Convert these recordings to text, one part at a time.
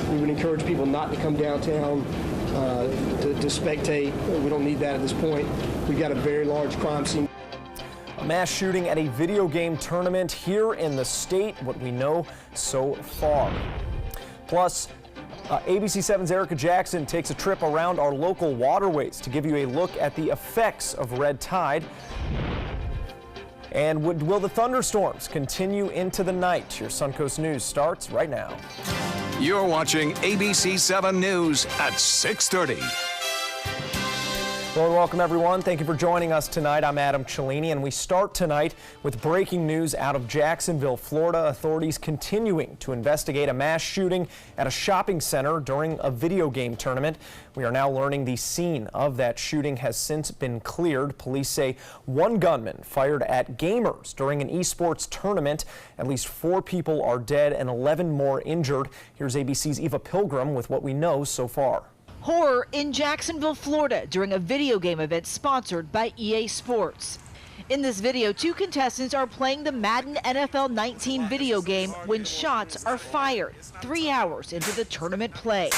We would encourage people not to come downtown to spectate. We don't need that at this point. We've got a very large crime scene. A mass shooting at a video game tournament here in the state, what we know so far. Plus, ABC7's Erica Jackson takes a trip around our local waterways to give you a look at the effects of red tide. And will the thunderstorms continue into the night? Your Suncoast News starts right now. You're watching ABC7 News at 6:30. Hello and welcome, everyone. Thank you for joining us tonight. I'm Adam Cellini, and we start tonight with breaking news out of Jacksonville, Florida. Authorities continuing to investigate a mass shooting at a shopping center during a video game tournament. We are now learning the scene of that shooting has since been cleared. Police say one gunman fired at gamers during an esports tournament. At least 4 people are dead and 11 more injured. Here's ABC's Eva Pilgrim with what we know so far. Horror in Jacksonville, Florida during a video game event sponsored by EA Sports. In this video, 2 contestants are playing the Madden NFL 19 video game when shots are fired 3 hours into the tournament play.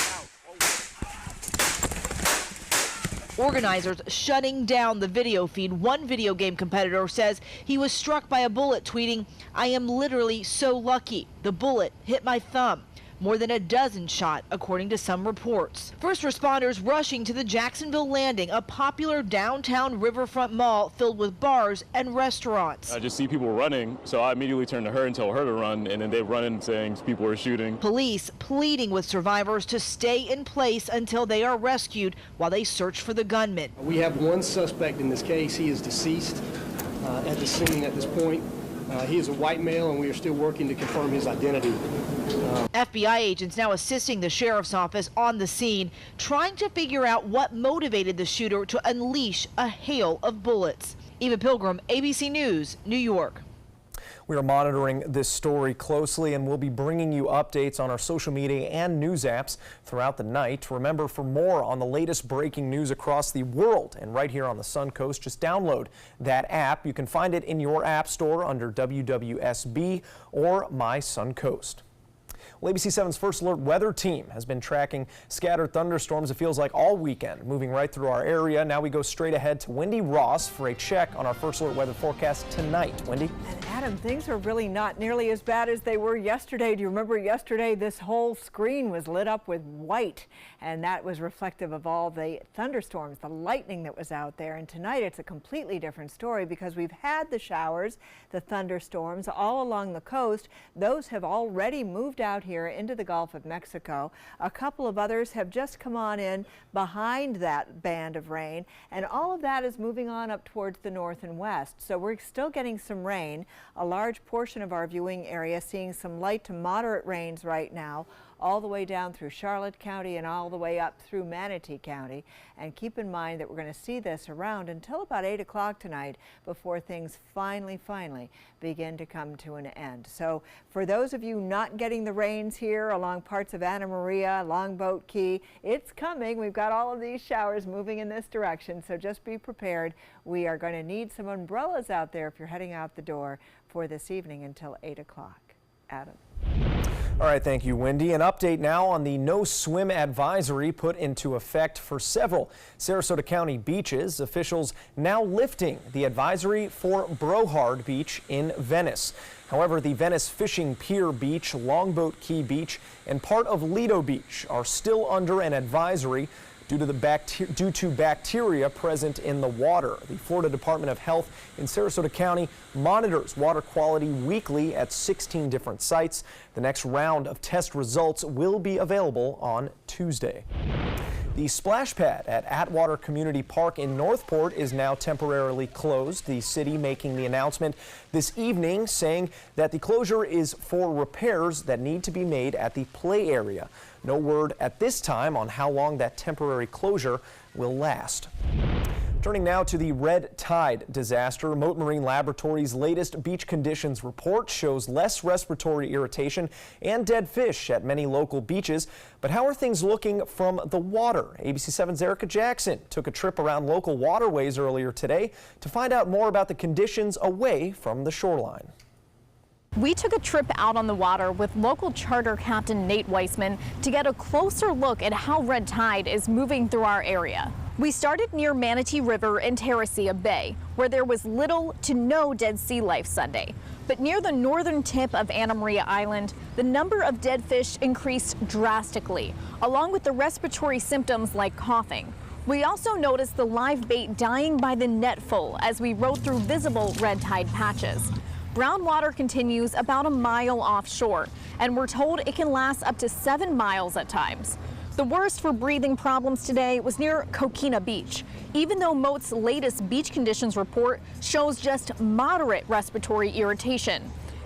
Organizers shutting down the video feed. One video game competitor says he was struck by a bullet, tweeting, "I am literally so lucky. The bullet hit my thumb." More than a dozen shot, according to some reports. First responders rushing to the Jacksonville Landing, a popular downtown riverfront mall filled with bars and restaurants. I just see people running, so I immediately turned to her and told her to run, and then they run in saying people were shooting. Police pleading with survivors to stay in place until they are rescued while they search for the gunman. We have one suspect in this case. He is deceased at the scene at this point. He is a white male, and we are still working to confirm his identity. FBI agents now assisting the sheriff's office on the scene, trying to figure out what motivated the shooter to unleash a hail of bullets. Eva Pilgrim, ABC News, New York. We are monitoring this story closely, and we'll be bringing you updates on our social media and news apps throughout the night. Remember, for more on the latest breaking news across the world and right here on the Suncoast, just download that app. You can find it in your app store under WWSB or My Suncoast. Well, ABC7's First Alert weather team has been tracking scattered thunderstorms, it feels like, all weekend, moving right through our area. Now we go straight ahead to Wendy Ross for a check on our First Alert weather forecast tonight. Wendy? And Adam, things are really not nearly as bad as they were yesterday. Do you remember yesterday this whole screen was lit up with white, and that was reflective of all the thunderstorms, the lightning that was out there. And tonight it's a completely different story because we've had the showers, the thunderstorms all along the coast. Those have already moved out here into the Gulf of Mexico. A couple of others have just come on in behind that band of rain, and all of that is moving on up towards the north and west. So we're still getting some rain. A large portion of our viewing area seeing some light to moderate rains right now, all the way down through Charlotte County and all the way up through Manatee County. And keep in mind that we're going to see this around until about 8 o'clock tonight before things finally begin to come to an end. So for those of you not getting the rains here along parts of Anna Maria, Longboat Key, it's coming. We've got all of these showers moving in this direction, so just be prepared. We are going to need some umbrellas out there if you're heading out the door for this evening until 8 o'clock. Adam. All right, thank you, Wendy. An update now on the no swim advisory put into effect for several Sarasota County beaches. Officials now lifting the advisory for Brohard Beach in Venice. However, the Venice Fishing Pier Beach, Longboat Key Beach, and part of Lido Beach are still under an advisory due to bacteria present in the water. The Florida Department of Health in Sarasota County monitors water quality weekly at 16 different sites. The next round of test results will be available on Tuesday. The splash pad at Atwater Community Park in Northport is now temporarily closed. The city making the announcement this evening, saying that the closure is for repairs that need to be made at the play area. No word at this time on how long that temporary closure will last. Turning now to the red tide disaster. Mote Marine Laboratories' latest beach conditions report shows less respiratory irritation and dead fish at many local beaches. But how are things looking from the water? ABC7's Erica Jackson took a trip around local waterways earlier today to find out more about the conditions away from the shoreline. We took a trip out on the water with local charter captain Nate Weissman to get a closer look at how red tide is moving through our area. We started near Manatee River and Terracea Bay, where there was little to no dead sea life Sunday. But near the northern tip of Anna Maria Island, the number of dead fish increased drastically, along with the respiratory symptoms like coughing. We also noticed the live bait dying by the netful as we rode through visible red tide patches. Brown water continues about a mile offshore, and we're told it can last up to 7 miles at times. The worst for breathing problems today was near Coquina Beach, even though MOTE's latest beach conditions report shows just moderate respiratory irritation.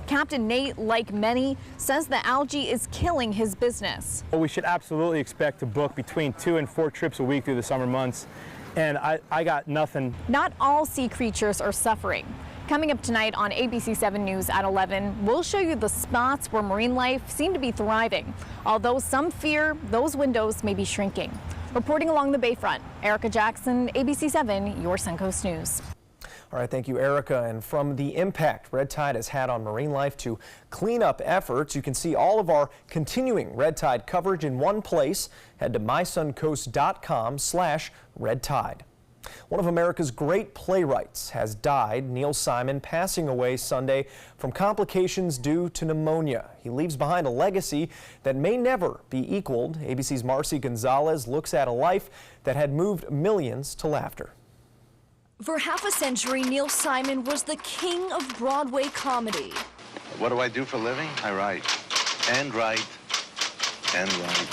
Captain Nate, like many, says the algae is killing his business. Well, we should absolutely expect to book between 2 and 4 trips a week through the summer months, and I got nothing. Not all sea creatures are suffering. Coming up tonight on ABC 7 News at 11, we'll show you the spots where marine life seem to be thriving, although some fear those windows may be shrinking. Reporting along the Bayfront, Erica Jackson, ABC 7, your Suncoast News. All right, thank you, Erica. And from the impact red tide has had on marine life to cleanup efforts, you can see all of our continuing red tide coverage in one place. Head to mysuncoast.com/redtide. One of America's great playwrights has died, Neil Simon, passing away Sunday from complications due to pneumonia. He leaves behind a legacy that may never be equaled. ABC's Marcy Gonzalez looks at a life that had moved millions to laughter. For half a century, Neil Simon was the king of Broadway comedy. What do I do for a living? I write. And write. And write.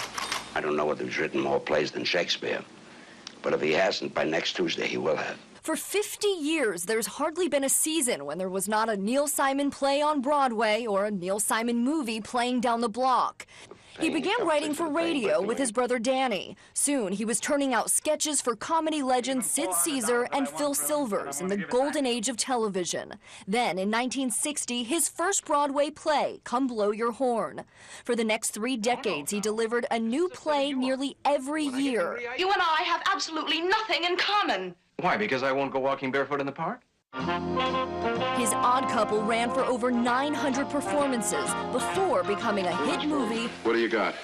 I don't know whether he's written more plays than Shakespeare. But if he hasn't, by next Tuesday he will have. For 50 years, there's hardly been a season when there was not a Neil Simon play on Broadway or a Neil Simon movie playing down the block. He began writing for radio with his brother Danny. Soon, he was turning out sketches for comedy legends Sid Caesar and Phil Silvers in the golden age of television. Then, in 1960, his first Broadway play, Come Blow Your Horn. For the next 3 decades, he delivered a new play nearly every year. You and I have absolutely nothing in common. Why, because I won't go walking barefoot in the park? His Odd Couple ran for over 900 performances before becoming a hit movie. What do you got?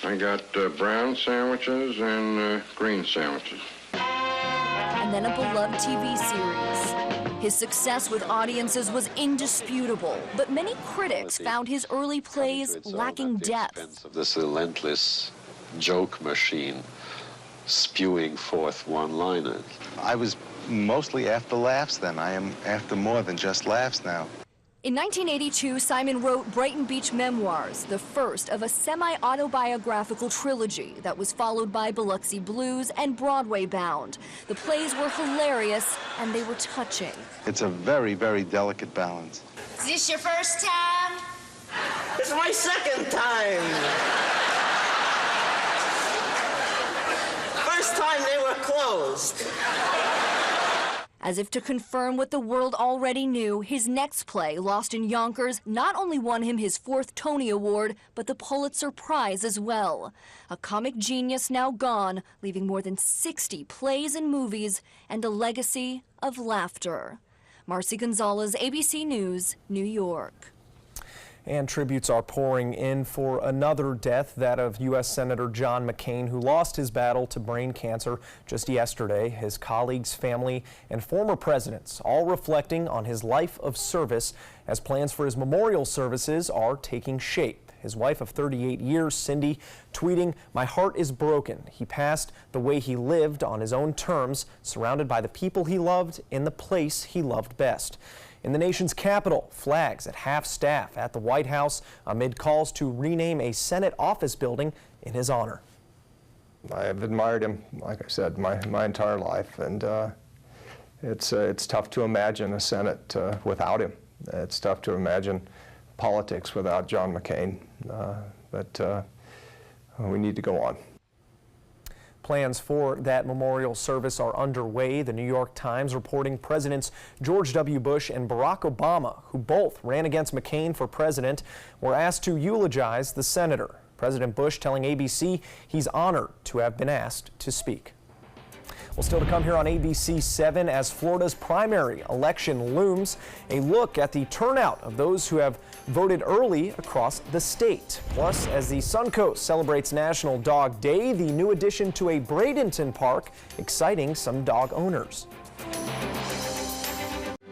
I got brown sandwiches and green sandwiches. And then a beloved TV series. His success with audiences was indisputable, but many critics found his early plays lacking depth. This relentless joke machine spewing forth one-liners. I was mostly after laughs then. I am after more than just laughs now. In 1982, Simon wrote Brighton Beach Memoirs, the first of a semi-autobiographical trilogy that was followed by Biloxi Blues and Broadway Bound. The plays were hilarious and they were touching. It's a very, very delicate balance. Is this your first time? It's my second time. First time they were closed. As if to confirm what the world already knew, his next play, Lost in Yonkers, not only won him his 4th Tony Award, but the Pulitzer Prize as well. A comic genius now gone, leaving more than 60 plays and movies and a legacy of laughter. Marcy Gonzalez, ABC News, New York. And tributes are pouring in for another death, that of U.S. Senator John McCain, who lost his battle to brain cancer just yesterday. His colleagues, family, and former presidents all reflecting on his life of service as plans for his memorial services are taking shape. His wife of 38 years, Cindy, tweeting, "My heart is broken. He passed the way he lived, on his own terms, surrounded by the people he loved in the place he loved best." In the nation's capital, flags at half-staff at the White House amid calls to rename a Senate office building in his honor. I have admired him, like I said, my entire life, and it's tough to imagine a Senate without him. It's tough to imagine politics without John McCain, but we need to go on. Plans for that memorial service are underway. The New York Times reporting Presidents George W. Bush and Barack Obama, who both ran against McCain for president, were asked to eulogize the senator. President Bush telling ABC he's honored to have been asked to speak. Well, still to come here on ABC 7 as Florida's primary election looms, a look at the turnout of those who have voted early across the state. Plus, as the Suncoast celebrates National Dog Day, the new addition to a Bradenton park exciting some dog owners.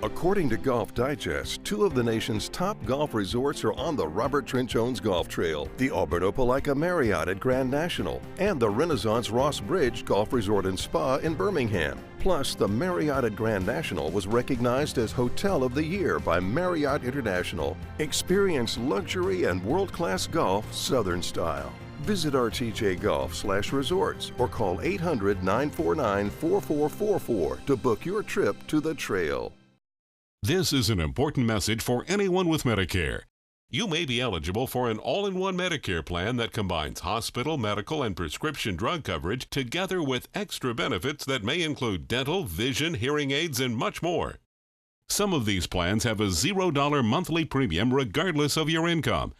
According to Golf Digest, 2 of the nation's top golf resorts are on the Robert Trent Jones Golf Trail, the Alberto Palaika Marriott at Grand National, and the Renaissance Ross Bridge Golf Resort and Spa in Birmingham. Plus, the Marriott at Grand National was recognized as Hotel of the Year by Marriott International. Experience luxury and world-class golf Southern style. Visit RTJ Golf/resorts or call 800-949-4444 to book your trip to the trail. This is an important message for anyone with Medicare. You may be eligible for an all-in-one Medicare plan that combines hospital, medical, and prescription drug coverage together with extra benefits that may include dental, vision, hearing aids, and much more. Some of these plans have a $0 monthly premium regardless of your income.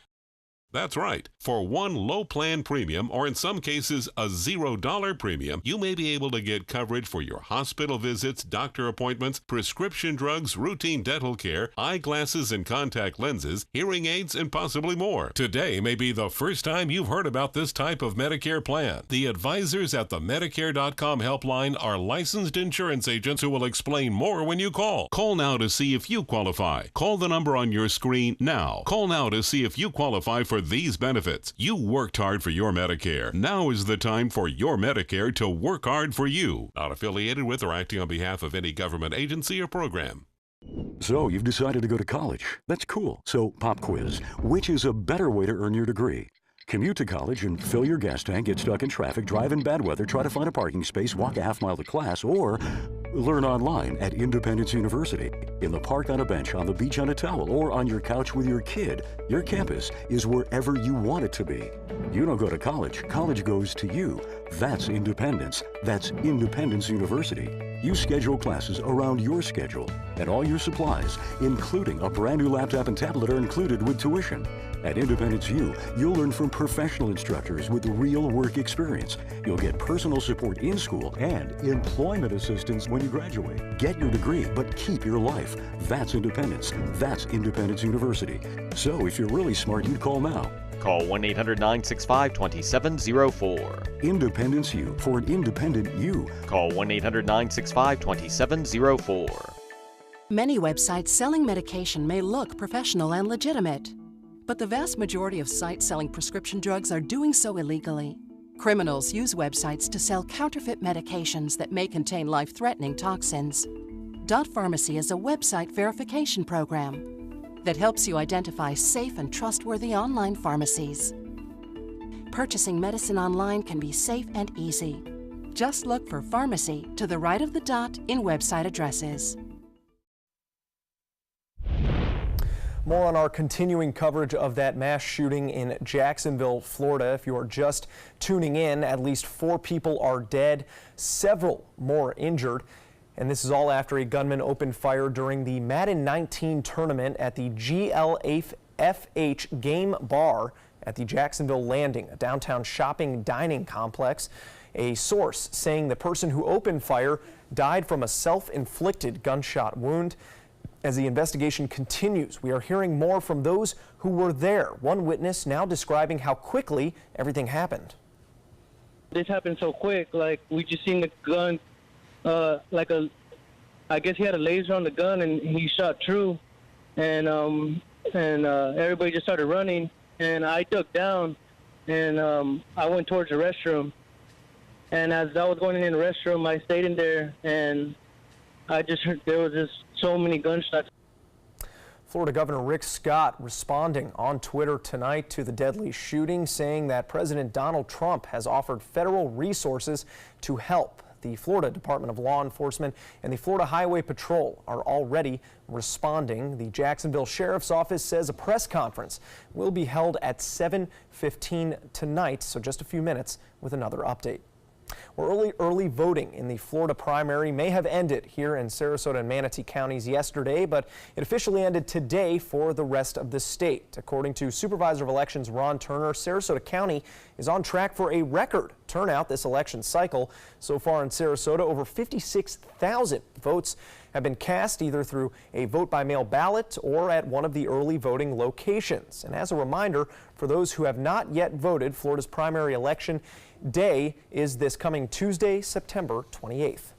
That's right. For one low plan premium, or in some cases a $0 premium, you may be able to get coverage for your hospital visits, doctor appointments, prescription drugs, routine dental care, eyeglasses and contact lenses, hearing aids, and possibly more. Today may be the first time you've heard about this type of Medicare plan. The advisors at the Medicare.com helpline are licensed insurance agents who will explain more when you call. Call now to see if you qualify. Call the number on your screen now. Call now to see if you qualify for these benefits. You worked hard for your Medicare. Now is the time for your Medicare to work hard for you. Not affiliated with or acting on behalf of any government agency or program. So you've decided to go to college. That's cool. So pop quiz. Which is a better way to earn your degree? Commute to college and fill your gas tank, get stuck in traffic, drive in bad weather, try to find a parking space, walk a half-mile to class, or learn online at Independence University. In the park on a bench, on the beach on a towel, or on your couch with your kid, your campus is wherever you want it to be. You don't go to college. College goes to you. That's independence. That's Independence University. You schedule classes around your schedule, and all your supplies, including a brand new laptop and tablet, are included with tuition. At Independence U, you'll learn from professional instructors with real work experience. You'll get personal support in school and employment assistance when you graduate. Get your degree, but keep your life. That's independence. That's Independence University. So if you're really smart, you'd call now. Call 1-800-965-2704. Independence U for an independent you. Call 1-800-965-2704. Many websites selling medication may look professional and legitimate, but the vast majority of sites selling prescription drugs are doing so illegally. Criminals use websites to sell counterfeit medications that may contain life-threatening toxins. Dot Pharmacy is a website verification program that helps you identify safe and trustworthy online pharmacies. Purchasing medicine online can be safe and easy. Just look for pharmacy to the right of the dot in website addresses. More on our continuing coverage of that mass shooting in Jacksonville, Florida. If you are just tuning in, at least 4 people are dead, several more injured. And this is all after a gunman opened fire during the Madden 19 tournament at the GLFH Game Bar at the Jacksonville Landing, a downtown shopping dining complex. A source saying the person who opened fire died from a self-inflicted gunshot wound. As the investigation continues, we are hearing more from those who were there. One witness now describing how quickly everything happened. This happened so quick, like we just seen the gun, I guess he had a laser on the gun and he shot true, and everybody just started running, and I ducked down, and I went towards the restroom, and as I was going in the restroom, I stayed in there, and I just heard there was just so many gunshots. Florida Governor Rick Scott responding on Twitter tonight to the deadly shooting, saying that President Donald Trump has offered federal resources to help. The Florida Department of Law Enforcement and the Florida Highway Patrol are already responding. The Jacksonville Sheriff's Office says a press conference will be held at 7:15 tonight, so just a few minutes with another update. Well, early voting in the Florida primary may have ended here in Sarasota and Manatee counties yesterday, but it officially ended today for the rest of the state. According to Supervisor of Elections Ron Turner, Sarasota County is on track for a record turnout turnout this election cycle. So far in Sarasota, over 56,000 votes have been cast either through a vote-by-mail ballot or at one of the early voting locations. And as a reminder, for those who have not yet voted, Florida's primary election day is this coming Tuesday, September 28th.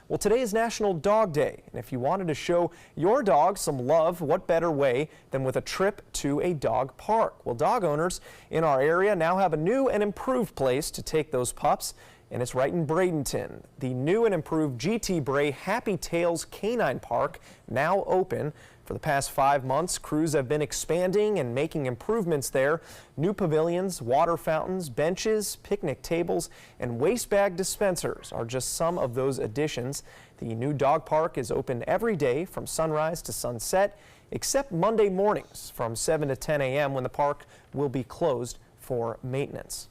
Well, today is National Dog Day, and if you wanted to show your dog some love, what better way than with a trip to a dog park? Well, dog owners in our area now have a new and improved place to take those pups, and it's right in Bradenton. The new and improved G.T. Bray Happy Tails Canine Park, now open. For the past 5 months, crews have been expanding and making improvements there. New pavilions, water fountains, benches, picnic tables, and waste bag dispensers are just some of those additions. The new dog park is open every day from sunrise to sunset, except Monday mornings from 7 to 10 a.m. when the park will be closed for maintenance.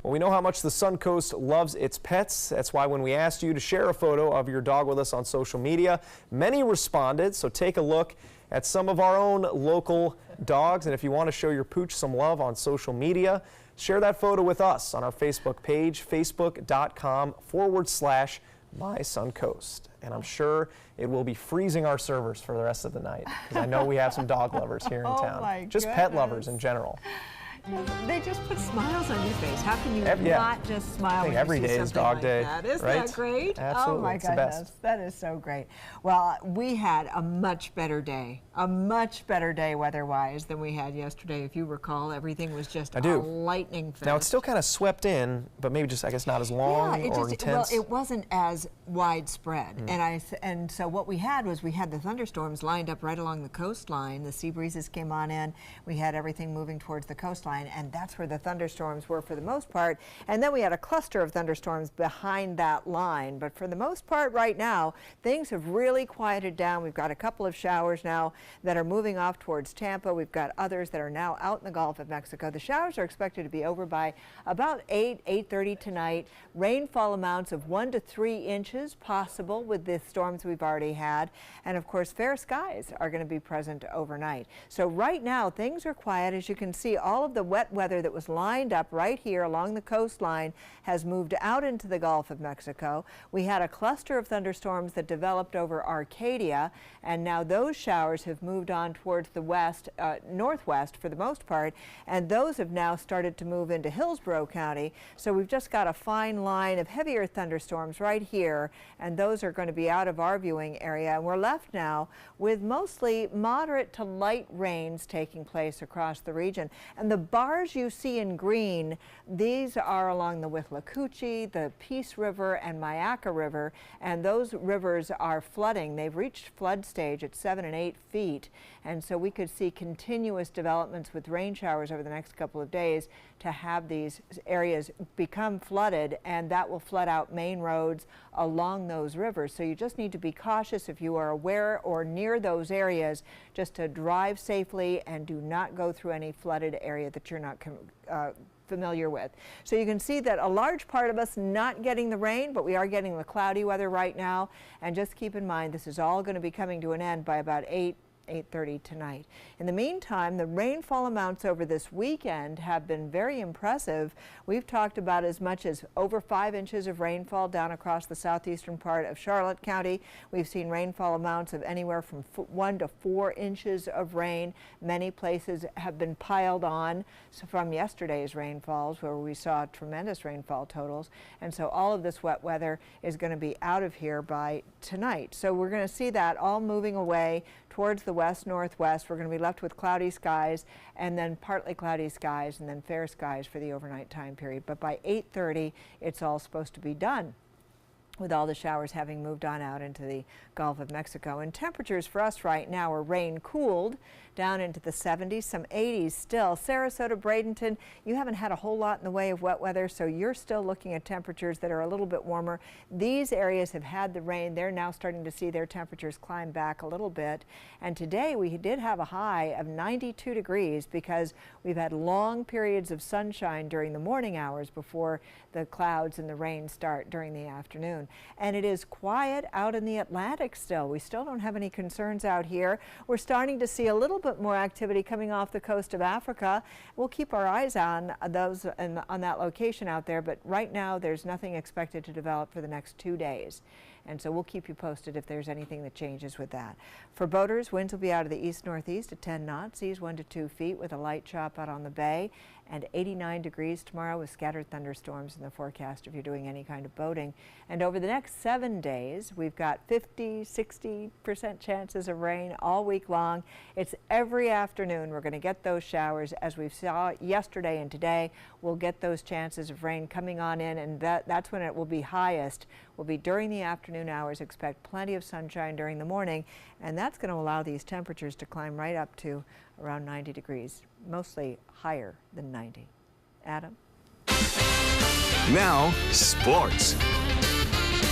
Well, we know how much the Suncoast loves its pets. That's why when we asked you to share a photo of your dog with us on social media, many responded. So take a look at some of our own local dogs. And if you want to show your pooch some love on social media, share that photo with us on our Facebook page, facebook.com/MySuncoast. And I'm sure it will be freezing our servers for the rest of the night, because I know we have some dog lovers here in town. Just pet lovers in general. They just put smiles on your face. How can you Yeah. not just smile when every you see day is something dog like day, that? Isn't right? that great? Absolutely. Oh my It's the best. goodness, that is so great. Well, we had a much better day weather-wise than we had yesterday. If you recall, everything was just a lightning fest. Now it's still kind of swept in, but maybe just, I guess, not as long or intense. Well, it wasn't as widespread. And so what we had was we had the thunderstorms lined up right along the coastline. The sea breezes came on in. We had everything moving towards the coastline, and that's where the thunderstorms were for the most part. And then we had a cluster of thunderstorms behind that line. But for the most part right now, things have really quieted down. We've got a couple of showers now that are moving off towards Tampa. We've got others that are now out in the Gulf of Mexico. The showers are expected to be over by about 8:30 tonight. Rainfall amounts of 1 to 3 inches possible with the storms we've already had. And of course, fair skies are going to be present overnight. So right now, things are quiet. As you can see, all of the wet weather that was lined up right here along the coastline has moved out into the Gulf of Mexico. We had a cluster of thunderstorms that developed over Arcadia, and now those showers have moved on towards the west, northwest for the most part, and those have now started to move into Hillsborough County. So we've just got a fine line of heavier thunderstorms right here, and those are going to be out of our viewing area. And we're left now with mostly moderate to light rains taking place across the region. And the bars you see in green, these are along the Withlacoochee, the Peace River, and Myakka River, and those rivers are flooding. They've reached flood stage at 7 and 8 feet, and so we could see continuous developments with rain showers over the next couple of days to have these areas become flooded, and that will flood out main roads along those rivers. So you just need to be cautious if you are aware or near those areas, just to drive safely and do not go through any flooded area that you're not familiar with. So you can see that a large part of us not getting the rain, but we are getting the cloudy weather right now. And just keep in mind, this is all going to be coming to an end by about 8:30 tonight. In the meantime, the rainfall amounts over this weekend have been very impressive. We've talked about as much as over 5 inches of rainfall down across the southeastern part of Charlotte County. We've seen rainfall amounts of anywhere from 1 to 4 inches of rain. Many places have been piled on from yesterday's rainfalls, where we saw tremendous rainfall totals. And so all of this wet weather is going to be out of here by tonight. So we're going to see that all moving away towards the west-northwest. We're going to be left with cloudy skies, and then partly cloudy skies, and then fair skies for the overnight time period. But by 8:30, it's all supposed to be done, with all the showers having moved on out into the Gulf of Mexico. And temperatures for us right now are rain cooled down into the 70s, some 80s still. Sarasota, Bradenton, you haven't had a whole lot in the way of wet weather, so you're still looking at temperatures that are a little bit warmer. These areas have had the rain. They're now starting to see their temperatures climb back a little bit. And today we did have a high of 92 degrees because we've had long periods of sunshine during the morning hours before the clouds and the rain start during the afternoon. And it is quiet out in the Atlantic still. We still don't have any concerns out here. We're starting to see a little bit bit more activity coming off the coast of Africa. We'll keep our eyes on those and on that location out there, but right now there's nothing expected to develop for the next 2 days. And so we'll keep you posted if there's anything that changes with that. For boaters, winds will be out of the east-northeast at 10 knots, seas 1 to 2 feet with a light chop out on the bay, and 89 degrees tomorrow with scattered thunderstorms in the forecast if you're doing any kind of boating. And over the next 7 days, we've got 50–60% chances of rain all week long. It's every afternoon we're going to get those showers. As we saw yesterday and today, we'll get those chances of rain coming on in, and that's when it will be highest. Will be during the afternoon hours. Expect plenty of sunshine during the morning, and that's going to allow these temperatures to climb right up to around 90 degrees, mostly higher than 90. Adam? Now, sports.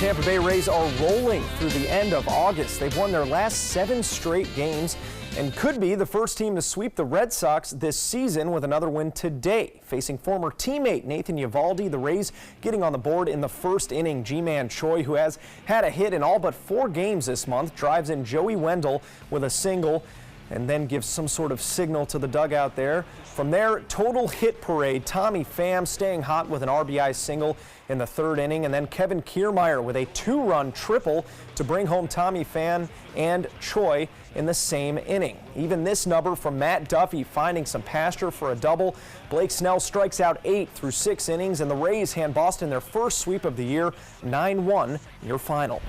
Tampa Bay Rays are rolling through the end of August. They've won their last 7 straight games and could be the first team to sweep the Red Sox this season with another win today. Facing former teammate Nathan Eovaldi, the Rays getting on the board in the first inning. Ji-Man Choi, who has had a hit in all but 4 games this month, drives in Joey Wendell with a single and then gives some sort of signal to the dugout there. From there, total hit parade. Tommy Pham staying hot with an RBI single in the 3rd inning, and then Kevin Kiermaier with a 2-run triple to bring home Tommy Pham and Choi in the same inning. Even this number from Matt Duffy finding some pasture for a double. Blake Snell strikes out 8 through 6 innings, and the Rays hand Boston their first sweep of the year, 9-1 near final.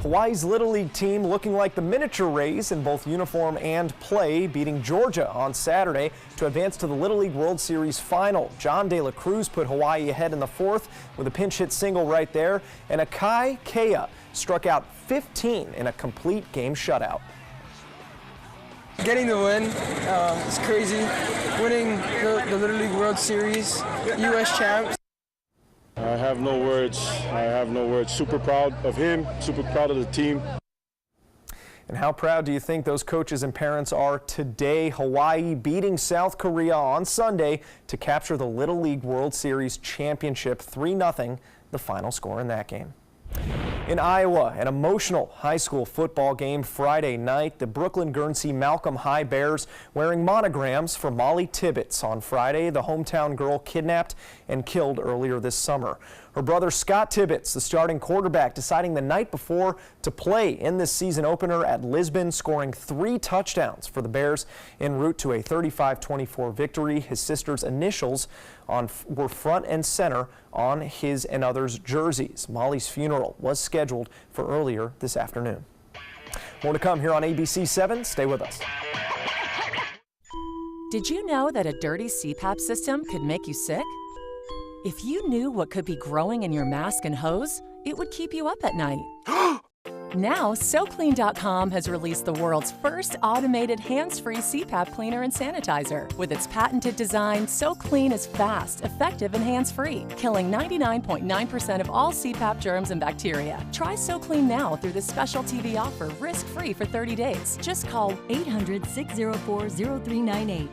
Hawaii's Little League team looking like the miniature Rays in both uniform and play, beating Georgia on Saturday to advance to the Little League World Series final. John De La Cruz put Hawaii ahead in the 4th with a pinch hit single right there, and Akai Kea struck out 15 in a complete game shutout. Getting the win is crazy. Winning the Little League World Series, U.S. champs. I have no words. I have no words. Super proud of him, super proud of the team. And how proud do you think those coaches and parents are today? Hawaii beating South Korea on Sunday to capture the Little League World Series championship, 3-0, the final score in that game. In Iowa, an emotional high school football game Friday night. The Brooklyn Guernsey Malcolm High Bears wearing monograms for Molly Tibbetts on Friday, the hometown girl kidnapped and killed earlier this summer. Her brother Scott Tibbetts, the starting quarterback, deciding the night before to play in this season opener at Lisbon, scoring 3 touchdowns for the Bears en route to a 35-24 victory. His sister's initials were front and center on his and others' jerseys. Molly's funeral was scheduled for earlier this afternoon. More to come here on ABC 7. Stay with us. Did you know that a dirty CPAP system could make you sick? If you knew what could be growing in your mask and hose, it would keep you up at night. Now, SoClean.com has released the world's first automated hands-free CPAP cleaner and sanitizer. With its patented design, SoClean is fast, effective, and hands-free, killing 99.9% of all CPAP germs and bacteria. Try SoClean now through this special TV offer, risk-free for 30 days. Just call 800-604-0398.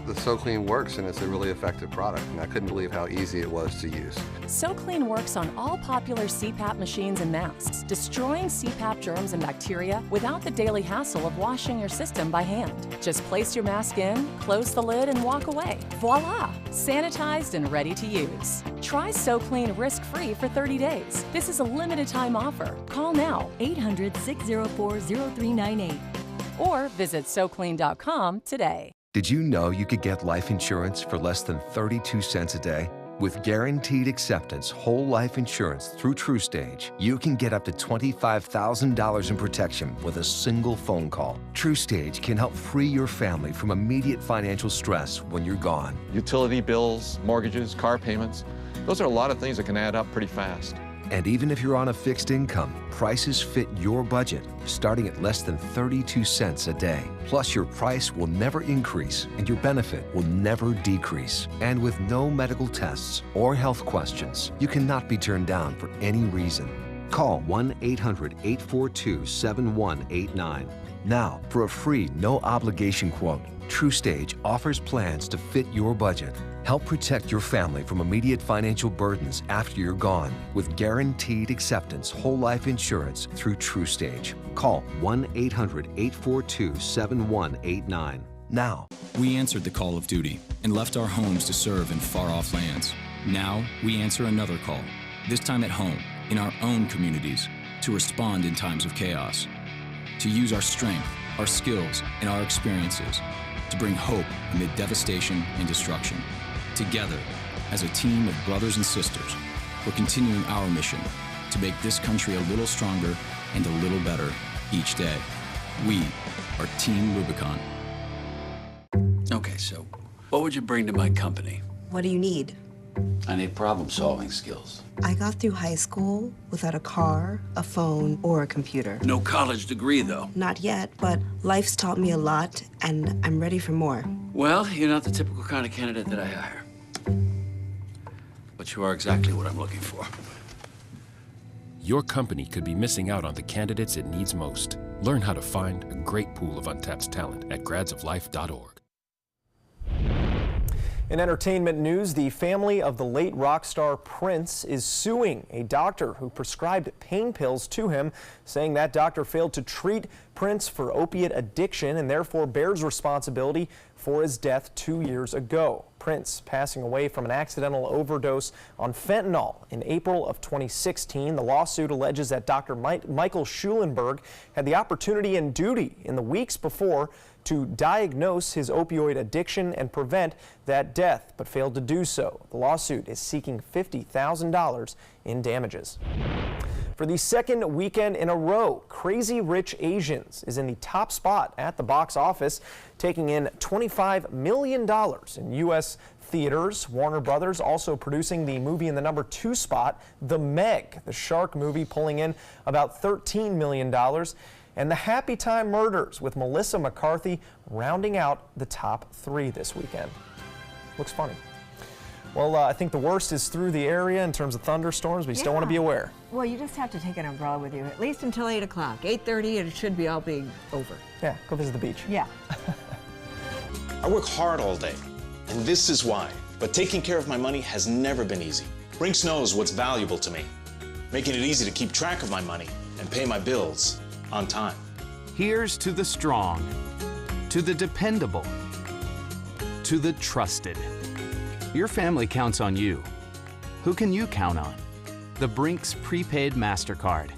The SoClean works, and it's a really effective product, and I couldn't believe how easy it was to use. SoClean works on all popular CPAP machines and masks, destroying CPAP germs and bacteria without the daily hassle of washing your system by hand. Just place your mask in, close the lid, and walk away. Voila! Sanitized and ready to use. Try SoClean risk-free for 30 days. This is a limited-time offer. Call now, 800-604-0398, or visit SoClean.com today. Did you know you could get life insurance for less than 32 cents a day? With Guaranteed Acceptance whole life insurance through TruStage, you can get up to $25,000 in protection with a single phone call. TruStage can help free your family from immediate financial stress when you're gone. Utility bills, mortgages, car payments, those are a lot of things that can add up pretty fast. And even if you're on a fixed income, prices fit your budget, starting at less than 32 cents a day. Plus, your price will never increase and your benefit will never decrease. And with no medical tests or health questions, you cannot be turned down for any reason. Call 1-800-842-7189. Now, for a free, no-obligation quote, TruStage offers plans to fit your budget. Help protect your family from immediate financial burdens after you're gone with Guaranteed Acceptance whole life insurance through TruStage. Call 1-800-842-7189. now. We answered the call of duty and left our homes to serve in far-off lands. Now we answer another call, this time at home, in our own communities, to respond in times of chaos, to use our strength, our skills, and our experiences to bring hope amid devastation and destruction. Together, as a team of brothers and sisters, we're continuing our mission to make this country a little stronger and a little better each day. We are Team Rubicon. Okay, so what would you bring to my company? What do you need? I need problem-solving skills. I got through high school without a car, a phone, or a computer. No college degree, though. Not yet, but life's taught me a lot, and I'm ready for more. Well, you're not the typical kind of candidate that I hire. But you are exactly what I'm looking for. Your company could be missing out on the candidates it needs most. Learn how to find a great pool of untapped talent at gradsoflife.org. In entertainment news, the family of the late rock star Prince is suing a doctor who prescribed pain pills to him, saying that doctor failed to treat Prince for opiate addiction and therefore bears responsibility for his death 2 years ago. Prince passing away from an accidental overdose on fentanyl in April of 2016. The lawsuit alleges that Dr. Michael Schulenberg had the opportunity and duty in the weeks before to diagnose his opioid addiction and prevent that death, but failed to do so. The lawsuit is seeking $50,000 in damages. For the second weekend in a row, Crazy Rich Asians is in the top spot at the box office, taking in $25 million in U.S. theaters. Warner Brothers also producing the movie in the number 2 spot, The Meg, the shark movie, pulling in about $13 million. And The Happy Time Murders with Melissa McCarthy rounding out the top 3 this weekend. Looks funny. Well, I think the worst is through the area in terms of thunderstorms, but you still want to be aware. Well, you just have to take an umbrella with you, at least until 8 o'clock. 8:30, it should be all being over. Yeah, go visit the beach. Yeah. I work hard all day, and this is why. But taking care of my money has never been easy. Brinks knows what's valuable to me, making it easy to keep track of my money and pay my bills on time. Here's to the strong, to the dependable, to the trusted. Your family counts on you. Who can you count on? The Brinks Prepaid MasterCard.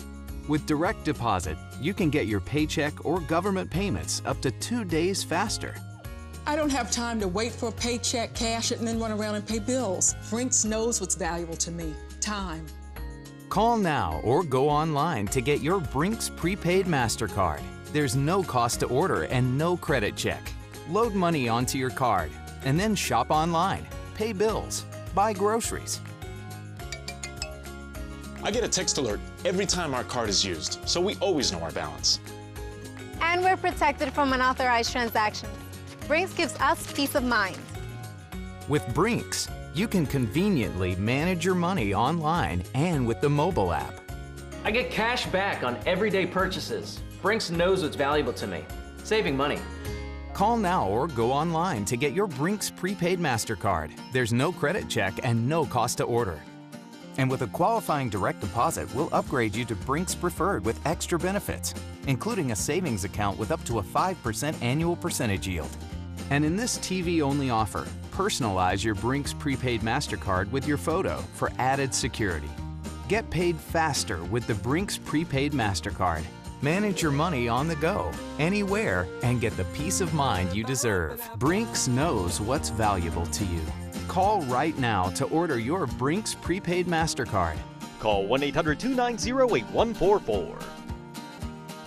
With direct deposit, you can get your paycheck or government payments up to 2 days faster. I don't have time to wait for a paycheck, cash it, and then run around and pay bills. Brinks knows what's valuable to me, time. Call now or go online to get your Brinks Prepaid MasterCard. There's no cost to order and no credit check. Load money onto your card and then shop online, pay bills, buy groceries. I get a text alert every time our card is used, so we always know our balance. And we're protected from unauthorized transactions. Brinks gives us peace of mind. With Brinks, you can conveniently manage your money online and with the mobile app. I get cash back on everyday purchases. Brinks knows what's valuable to me, saving money. Call now or go online to get your Brinks Prepaid MasterCard. There's no credit check and no cost to order. And with a qualifying direct deposit, we'll upgrade you to Brinks Preferred with extra benefits, including a savings account with up to a 5% annual percentage yield. And in this TV-only offer, personalize your Brinks Prepaid MasterCard with your photo for added security. Get paid faster with the Brinks Prepaid MasterCard. Manage your money on the go, anywhere, and get the peace of mind you deserve. Brinks knows what's valuable to you. Call right now to order your Brinks Prepaid MasterCard. Call 1-800-290-8144.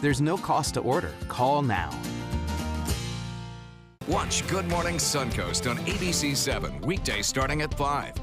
There's no cost to order. Call now. Watch Good Morning Suncoast on ABC 7, weekdays starting at 5.